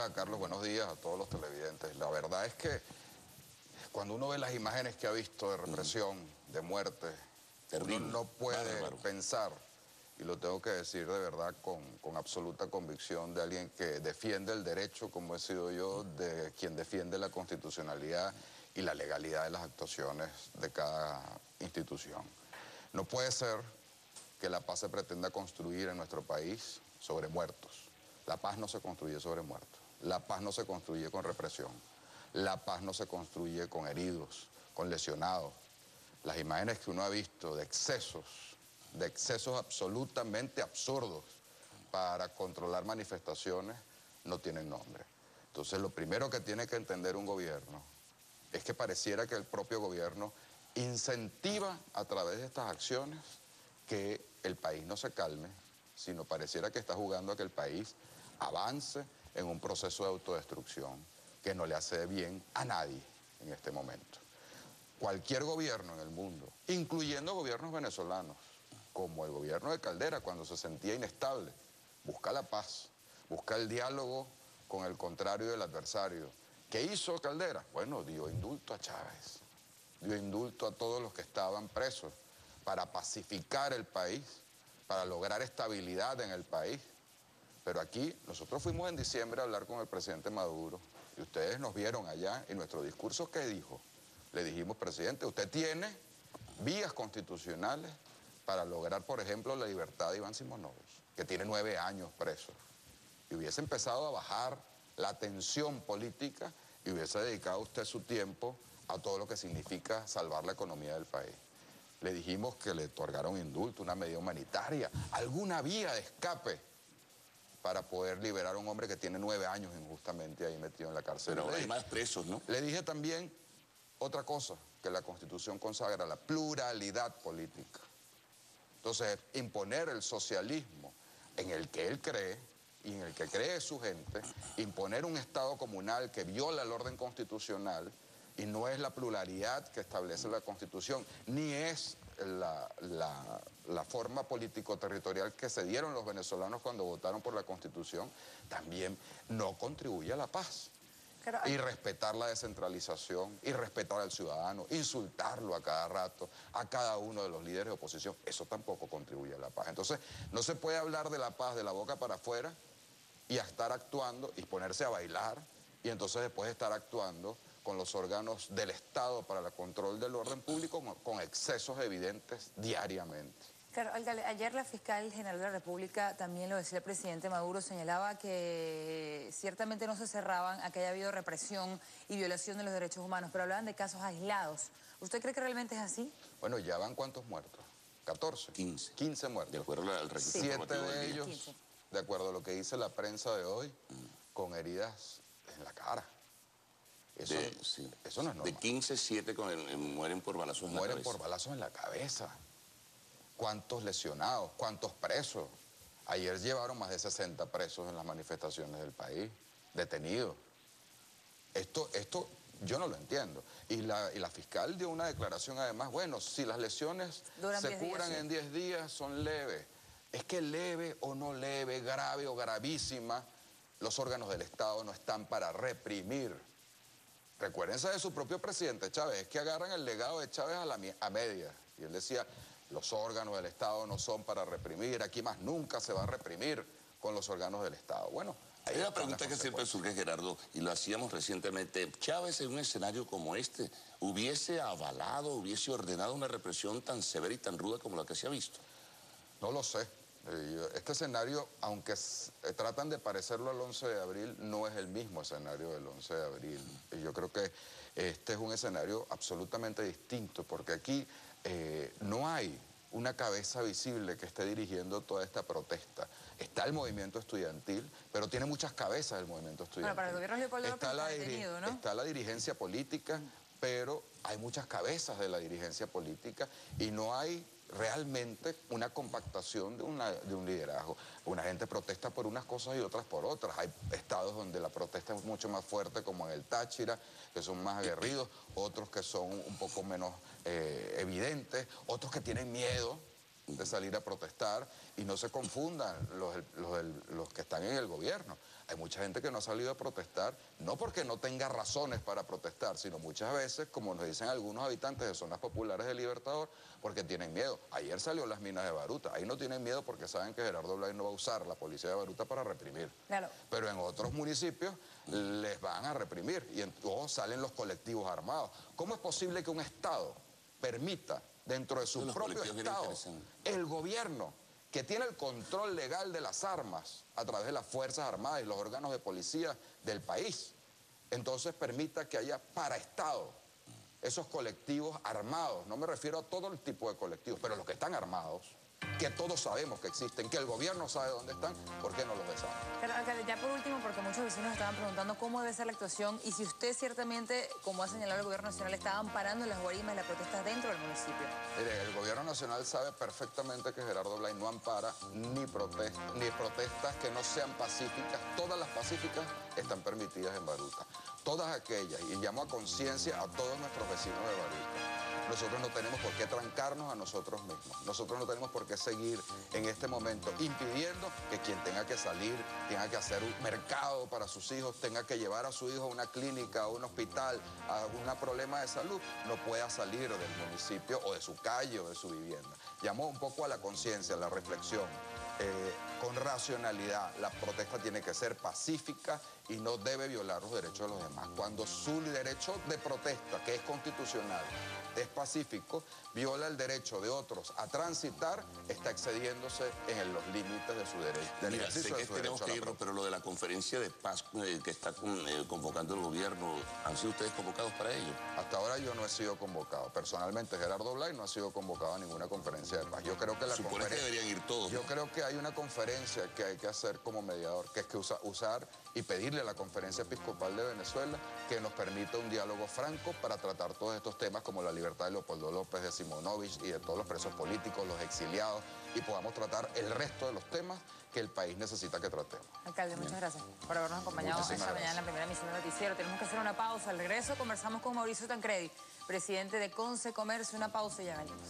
Hola, Carlos, buenos días a todos los televidentes. La verdad es que cuando uno ve las imágenes que ha visto de represión, de muerte, Terrible, uno no puede bárbaro. pensar, y lo tengo que decir de verdad con absoluta convicción de alguien que defiende el derecho, como he sido yo, de quien defiende la constitucionalidad y la legalidad de las actuaciones de cada institución. No puede ser que la paz se pretenda construir en nuestro país sobre muertos. La paz no se construye sobre muertos. La paz no se construye con represión. La paz no se construye con heridos, con lesionados. Las imágenes que uno ha visto de excesos absolutamente absurdos para controlar manifestaciones, no tienen nombre. Entonces, lo primero que tiene que entender un gobierno es que pareciera que el propio gobierno incentiva a través de estas acciones que el país no se calme, sino pareciera que está jugando a que el país avance en un proceso de autodestrucción que no le hace bien a nadie en este momento. Cualquier gobierno en el mundo, incluyendo gobiernos venezolanos, como el gobierno de Caldera cuando se sentía inestable, busca la paz, busca el diálogo con el contrario del adversario. ¿Qué hizo Caldera? Bueno, dio indulto a Chávez, dio indulto a todos los que estaban presos para pacificar el país, para lograr estabilidad en el país. Pero aquí nosotros fuimos en diciembre a hablar con el presidente Maduro y ustedes nos vieron allá y nuestro discurso, ¿qué dijo? Le dijimos, presidente, usted tiene vías constitucionales para lograr, por ejemplo, la libertad de Iván Simonovic, que tiene 9 años preso. Y hubiese empezado a bajar la tensión política y hubiese dedicado usted su tiempo a todo lo que significa salvar la economía del país. Le dijimos que le otorgaron indulto, una medida humanitaria, alguna vía de escape para poder liberar a un hombre que tiene 9 años injustamente ahí metido en la cárcel. Pero hay más presos, ¿no? Le dije también otra cosa, que la Constitución consagra la pluralidad política. Entonces, imponer el socialismo en el que él cree y en el que cree su gente, imponer un Estado comunal que viola el orden constitucional y no es la pluralidad que establece la Constitución, ni es la forma político-territorial que se dieron los venezolanos cuando votaron por la Constitución, también no contribuye a la paz. Y respetar la descentralización, y respetar al ciudadano, insultarlo a cada rato, a cada uno de los líderes de oposición, eso tampoco contribuye a la paz. Entonces, no se puede hablar de la paz de la boca para afuera y a estar actuando y ponerse a bailar, y entonces después estar actuando con los órganos del Estado para el control del orden público con excesos evidentes diariamente. Claro, alcalde, ayer la fiscal general de la República, también lo decía el presidente Maduro, señalaba que ciertamente no se cerraban a que haya habido represión y violación de los derechos humanos, pero hablaban de casos aislados. ¿Usted cree que realmente es así? Bueno, ¿ya van cuántos muertos? 14. 15. 15 muertos. De acuerdo al registro 7 informativo del de día. ellos, 15. de acuerdo a lo que dice la prensa de hoy, con heridas en la cara. Eso no es normal. De 15, 7 mueren por balazos en la cabeza. Mueren por balazos en la cabeza. ¿Cuántos lesionados? ¿Cuántos presos? Ayer llevaron más de 60 presos en las manifestaciones del país, detenidos. Esto yo no lo entiendo. Y la fiscal dio una declaración además, bueno, si las lesiones se curan en 10 días, son leves. Es que leve o no leve, grave o gravísima, los órganos del Estado no están para reprimir. Recuérdense de su propio presidente Chávez, es que agarran el legado de Chávez a media. Y él decía, los órganos del Estado no son para reprimir, aquí más nunca se va a reprimir con los órganos del Estado. Bueno, hay una pregunta que siempre surge, Gerardo, y lo hacíamos recientemente. ¿Chávez en un escenario como este hubiese avalado, hubiese ordenado una represión tan severa y tan ruda como la que se ha visto? No lo sé. Este escenario, aunque tratan de parecerlo al 11 de abril, no es el mismo escenario del 11 de abril. Y yo creo que este es un escenario absolutamente distinto, porque aquí no hay una cabeza visible que esté dirigiendo toda esta protesta. Está el movimiento estudiantil, pero tiene muchas cabezas el movimiento estudiantil. Bueno, para el gobierno de Leopoldo López está detenido, ¿no? Está la dirigencia política, pero hay muchas cabezas de la dirigencia política y no hay realmente una compactación de un liderazgo. Una gente protesta por unas cosas y otras por otras. Hay estados donde la protesta es mucho más fuerte, como en el Táchira, que son más aguerridos, otros que son un poco menos evidentes, otros que tienen miedo de salir a protestar y no se confundan los que están en el gobierno. Hay mucha gente que no ha salido a protestar, no porque no tenga razones para protestar, sino muchas veces, como nos dicen algunos habitantes de zonas populares de Libertador, porque tienen miedo. Ayer salió las minas de Baruta, ahí no tienen miedo porque saben que Gerardo Blay no va a usar la policía de Baruta para reprimir. Claro. Pero en otros municipios les van a reprimir y entonces salen los colectivos armados. ¿Cómo es posible que un Estado permita dentro de su propio Estado el gobierno, que tiene el control legal de las armas a través de las Fuerzas Armadas y los órganos de policía del país, entonces permita que haya paraestado esos colectivos armados? No me refiero a todo el tipo de colectivos, pero los que están armados, que todos sabemos que existen, que el gobierno sabe dónde están, ¿por qué no los desarma? Pero, alcalde, ya por último, porque muchos vecinos estaban preguntando cómo debe ser la actuación y si usted ciertamente, como ha señalado el gobierno nacional, está amparando las guarimbas y las protestas dentro del municipio. Mire, el gobierno nacional sabe perfectamente que Gerardo Blay no ampara ni protestas que no sean pacíficas. Todas las pacíficas están permitidas en Baruta. Todas aquellas, y llamo a conciencia a todos nuestros vecinos de Baruta. Nosotros no tenemos por qué trancarnos a nosotros mismos. Nosotros no tenemos por qué seguir en este momento impidiendo que quien tenga que salir, tenga que hacer un mercado para sus hijos, tenga que llevar a su hijo a una clínica, a un hospital, a un problema de salud, no pueda salir del municipio o de su calle o de su vivienda. Llamó un poco a la conciencia, a la reflexión. Con racionalidad, la protesta tiene que ser pacífica y no debe violar los derechos de los demás. Cuando su derecho de protesta, que es constitucional, es pacífico, viola el derecho de otros a transitar, está excediéndose en los límites de su derecho. Mira, sé que tenemos que irnos, pero lo de la conferencia de paz que está convocando el gobierno, ¿han sido ustedes convocados para ello? Hasta ahora yo no he sido convocado. Personalmente, Gerardo Blay no ha sido convocado a ninguna conferencia de paz. Yo creo que la conferencia... que deberían ir todos. Yo creo que hay una conferencia que hay que hacer como mediador, que es que usar y pedirle a la Conferencia Episcopal de Venezuela que nos permita un diálogo franco para tratar todos estos temas como la libertad de Leopoldo López, de Simonovich y de todos los presos políticos, los exiliados, y podamos tratar el resto de los temas que el país necesita que tratemos. Alcalde, muchas gracias por habernos acompañado esta mañana en la primera emisión del noticiero. Tenemos que hacer una pausa. Al regreso conversamos con Mauricio Tancredi, presidente de Conce Comercio. Una pausa y ya venimos.